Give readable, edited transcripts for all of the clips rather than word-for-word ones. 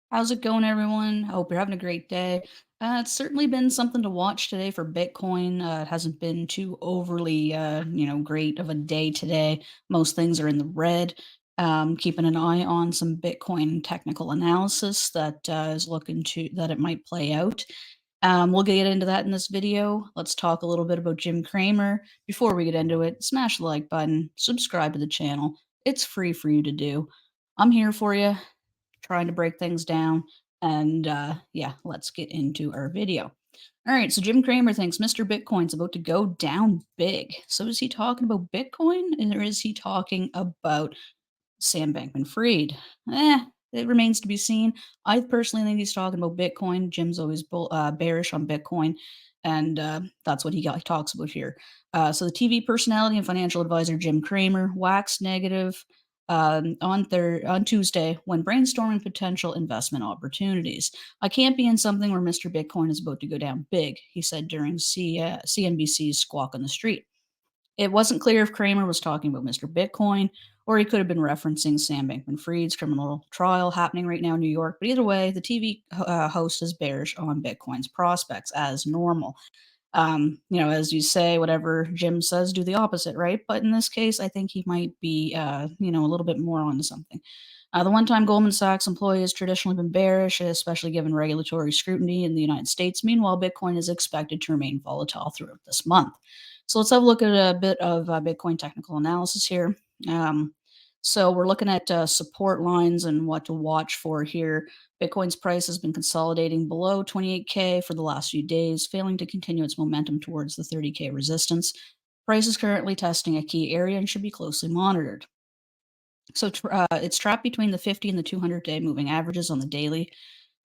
How's it going, everyone? I hope you're having a great day. It's certainly been something to watch today for Bitcoin. It hasn't been too overly, great of a day today. Most things are in the red. Keeping an eye on some Bitcoin technical analysis that is looking to that it might play out. We'll get into that in this video. Let's talk a little bit about Jim Cramer. Before we get into it, smash the like button, subscribe to the channel. It's free for you to do. I'm here for you, trying to break things down. And yeah, let's get into our video. All right, so Jim Cramer thinks Mr. Bitcoin's about to go down big. So is he talking about Bitcoin, or is he talking about Sam Bankman-Fried? It remains to be seen. I personally think he's talking about Bitcoin. Jim's always bearish on Bitcoin, and that's what he talks about here. So the TV personality and financial advisor Jim Cramer waxed negative on Tuesday when brainstorming potential investment opportunities. I can't be in something where Mr. Bitcoin is about to go down big, he said during CNBC's Squawk on the Street. It wasn't clear if Cramer was talking about Mr. Bitcoin or he could have been referencing Sam Bankman-Fried's criminal trial happening right now in New York. But either way, the TV host is bearish on Bitcoin's prospects as normal. As you say, whatever Jim says, do the opposite, right? But in this case, I think he might be, a little bit more onto something. The one-time Goldman Sachs employee has traditionally been bearish, especially given regulatory scrutiny in the United States. Meanwhile, Bitcoin is expected to remain volatile throughout this month. So let's have a look at a bit of Bitcoin technical analysis here. So we're looking at support lines and what to watch for here. Bitcoin's price has been consolidating below 28K for the last few days, failing to continue its momentum towards the 30K resistance. Price is currently testing a key area and should be closely monitored. So it's trapped between the 50 and the 200-day moving averages on the daily,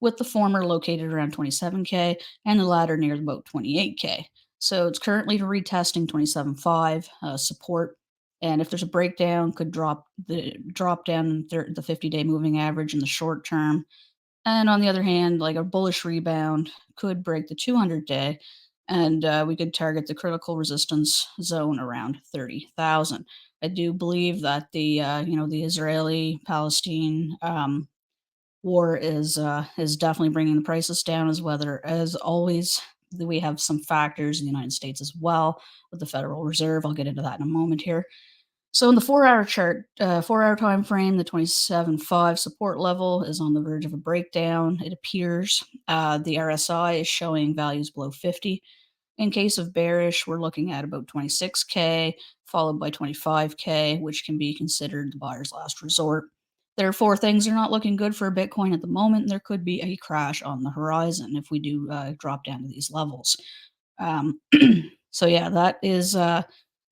with the former located around 27K and the latter near about 28K. So it's currently retesting 27.5 support. And if there's a breakdown, could drop down the 50-day moving average in the short term. And on the other hand, like a bullish rebound could break the 200-day, and we could target the critical resistance zone around 30,000. I do believe that the Israeli-Palestine war is definitely bringing the prices down, as always. We have some factors in the United States as well with the Federal Reserve. I'll get into that in a moment here. So in the 4-hour chart, 4-hour time frame, the 27.5 support level is on the verge of a breakdown. It appears the RSI is showing values below 50. In case of bearish, we're looking at about 26K, followed by 25K, which can be considered the buyer's last resort. Therefore, things are not looking good for Bitcoin at the moment. There could be a crash on the horizon if we do drop down to these levels. So yeah,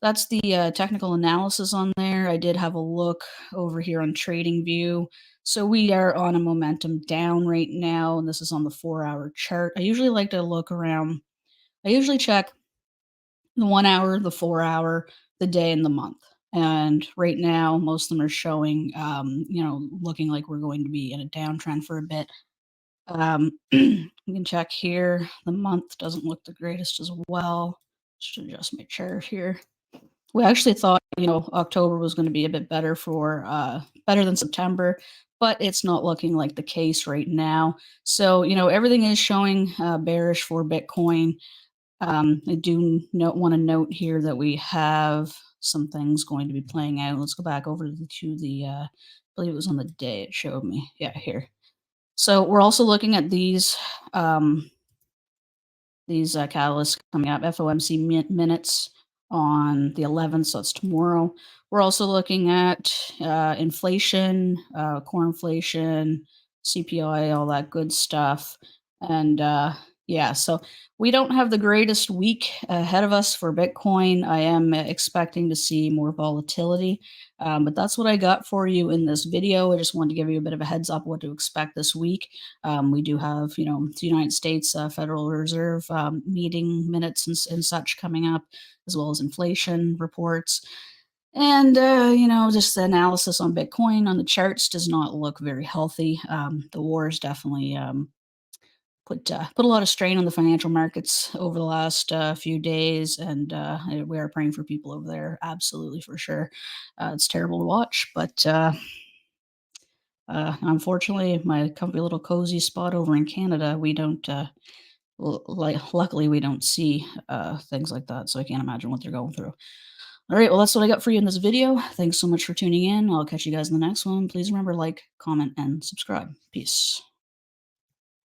that's the technical analysis on there. I did have a look over here on TradingView. So we are on a momentum down right now, and this is on the 4-hour chart. I usually like to look around. I usually check the 1 hour, the 4 hour, the day, and the month. And right now, most of them are showing, looking like we're going to be in a downtrend for a bit. You can check here. The month doesn't look the greatest as well. Should adjust my chart here. We actually thought, October was going to be a bit better better than September, but it's not looking like the case right now. So, everything is showing bearish for Bitcoin. I do want to note here that we have some things going to be playing out. Let's go back over to the, I believe it was on the day it showed me. Yeah, here. So we're also looking at these catalysts coming up, FOMC minutes on the 11th, so it's tomorrow. We're also looking at inflation, core inflation, CPI, all that good stuff. And yeah, so we don't have the greatest week ahead of us for Bitcoin. I am expecting to see more volatility, but that's what I got for you in this video. I just wanted to give you a bit of a heads up what to expect this week. We do have, the United States Federal Reserve meeting minutes and such coming up, as well as inflation reports. And, just the analysis on Bitcoin on the charts does not look very healthy. The war has definitely put a lot of strain on the financial markets over the last few days, and we are praying for people over there, absolutely, for sure. It's terrible to watch, but Unfortunately, my comfy little cozy spot over in Canada, we don't, luckily, we don't see things like that, so I can't imagine what they're going through. All right, well, that's what I got for you in this video. Thanks so much for tuning in. I'll catch you guys in the next one. Please remember, like, comment, and subscribe. Peace.